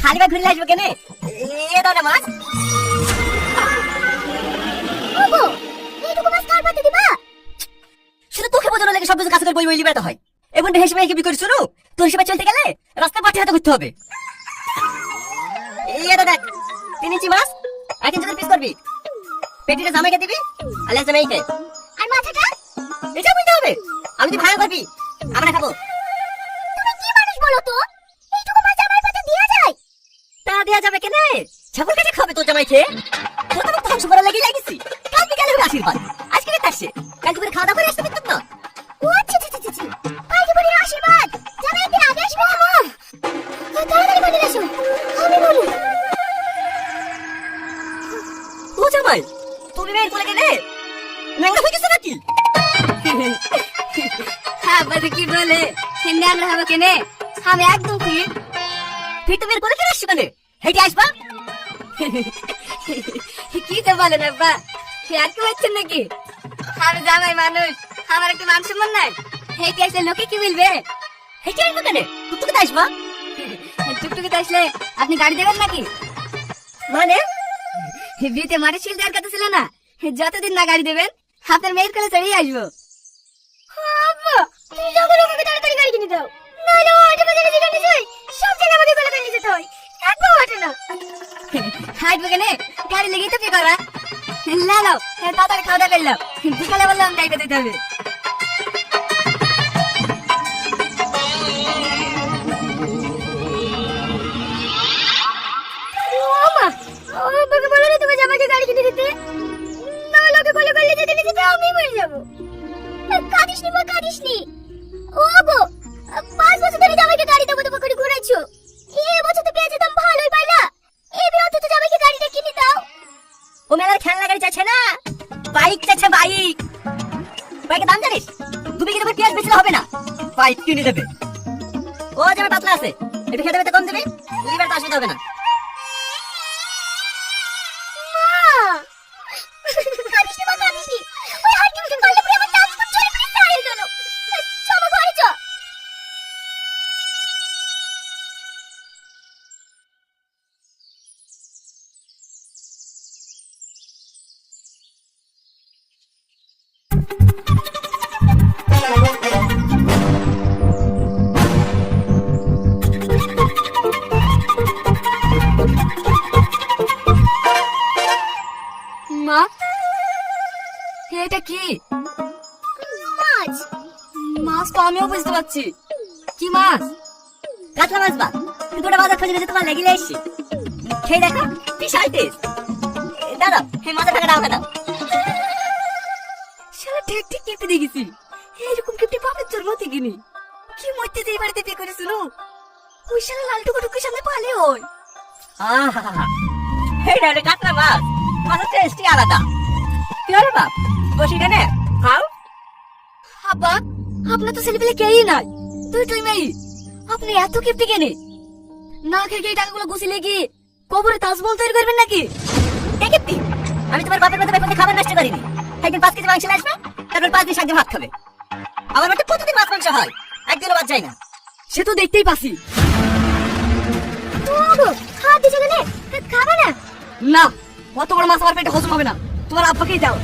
খালি ভাই ঘুরে আসবো কেন? এ দাও না মাছ। ওগো, এইটুকু মাছ কার পাতে দিবা? শুধু তোকে বোঝানো লাগে সব কিছু কাছে করে বই বই লিবাতে হয়। এখন হিসেবে কি বিক্রি শুরু? তোর হিসেবে চলতে গেলে রাস্তা পাঠে হাতে করতে হবে। এই এটা দেখ 3 ইঞ্চি মাছ 1 ইঞ্চি করে পিস করবি। পেটিটা জামাইকে দিবি আর লেজ জামাইকে। আর মাথাটা? এটা বলতে হবে। আমি তুই ভাড়া করবি আমরা খাবো। তুমি কি মানুষ বলো তো? এইটুকু মাছ আমার পাতে দেয়া যায়? তা দেয়া যাবে কেন? ছাগল কেটে খাবে তোর জামাইকে। তোর তো ধ্বংস করা লেগে লাগিছি। কাল বিকালে হবে আশীর্বাদ। আজকে রাত আসে। কাল দুপুরে খাওয়া দাওয়া করে আসতে পারত না। ও আচ্ছা আচ্ছা আচ্ছা। কাল দুপুরের আশীর্বাদ। জামাই একদিন আগে আসবে আমার। তাড়াতাড়ি বলে এসো। আমি বলি। ও জামাই তুমি মেয়ের কোলে গেলে ন্যাংরা হয়ে গেছে নাকি? হ্যাঁ বাদে কি বলে? ন্যাংরা হবে কেনে? আমি একদম ফিট। ফিট তুমি কোলে কেন আসছো কেন? হেঁটে আসবা? কি তো বলেন আব্বা? আর কি হচ্ছে নাকি? আমি জামাই মানুষ, আমার একটু মান সম্মান নাই। হেঁটে আসলে লোকে কি বলবে? হেঁটে আসবো কেন? টুকটুকে আসবা? টুকটুকিতে আসলে আপনি গাড়ি দেবেন নাকি? মানে বিয়েতে মাটির শিল দেওয়ার কথা ছিল না? যতদিন না গাড়ি দেবেন আপনার মেয়ের কোলে চড়েই আসবো। আব্বা, তুমি যখন আমাকে তাড়াতাড়ি গাড়ি কিনে দাও, নাহলে ও আটে বাজারে যেখানে যাই সব জায়গায় আমাকে কোলে করে নিয়ে যেতে হয়। একদম হাঁটে না। হাঁটবো কেনে? গাড়ি লেগেই তো পে করা। লালো তাড়াতাড়ি খাওয়া দাওয়া করলাম, বিকালে বললাম গাড়িটা দিতে হবে। আব্বাকে বলো না তুমি জামাইকে গাড়ি কিনে দিতে, না লোকে কোলে কোলে যেতে যেতে আমি মরে যাবো। কাঁদিস নি মা, কাঁদিস নি। ও গো, 5 বছর ধরে জামাইকে গাড়ি দেবো দেবো করে ঘুরাচ্ছো, এই বছর তো পেঁয়াজের দাম ভালোই পাইলা, এবার অন্তত জামাইকে গাড়িটা কিনে দাও। ও মেলার খেলনা গাড়ি চাইছে না, বাইক চাইছে বাইক। বাইকের দাম জানিস? 2 বিঘে জমি পেঁয়াজ বেচলে হবে না, বাইক কিনে দেবে। ও জামাই পাতলা আছে, একটু খেতে খেতে কম দেবে, লিভার তো আসতে হবে না। কাঁদিস নি মা, কাঁদিস নি। ওই হাঁটতে উঠে পারলে পুরো আমার টাচ ফুট চলে পড়ে সাইল গেল। চলো ঘরে চ। মা, এটা কি মাছ? মাছ তো আমিও বুঝতে পারছি, কি মাছ? কাতলা মাছ বা দুটো বাজার খুঁজে নিতে তোমার লেগে এসছি। খেয়ে দেখো বিশাল টেস্ট। দাদা এই মাথা টাকা দাও দাও। শালা ঠিক ঠিক কেটে দেখেছি, এরকম কেটে পাপের জোর মতে কিনি। কি মরতে যে বাড়িতে পে করেছিল, ওই শালা লাল টুকুটুকুর সামনে পালে হয়। আহা এই রে কাতলা মাছ, মাছের টেস্টই আলাদা। কি হলো বাপ বসি কেন খাও? আব্বা, আপনার তো ছেলেপেলে কেউই নাই, তুই মেয়ে, আপনি এত কেপটে কেনে? না খেয়ে এই টাকাগুলো গুছিয়ে গিয়ে কবরে তাজমহল তৈরি করবেন নাকি? দেখি আমি তোমার বাপের মতো বেপথে খাবার নষ্ট করিনি। একদিন 5 কেজি মাংস আসবে, তারপর 5 দিন শাক দিয়ে ভাত খাবে। আমার বাড়িতে প্রতিদিন মাছ মাংস হয়, একদিনও বাদ যায় না। সে তো দেখতেই পাচ্ছি। খাওয়া দিছো কেন? খাবে না? না, অত বড় মাছ আমার পেটে হজম হবে না, তোমার আব্বাকেই দাও।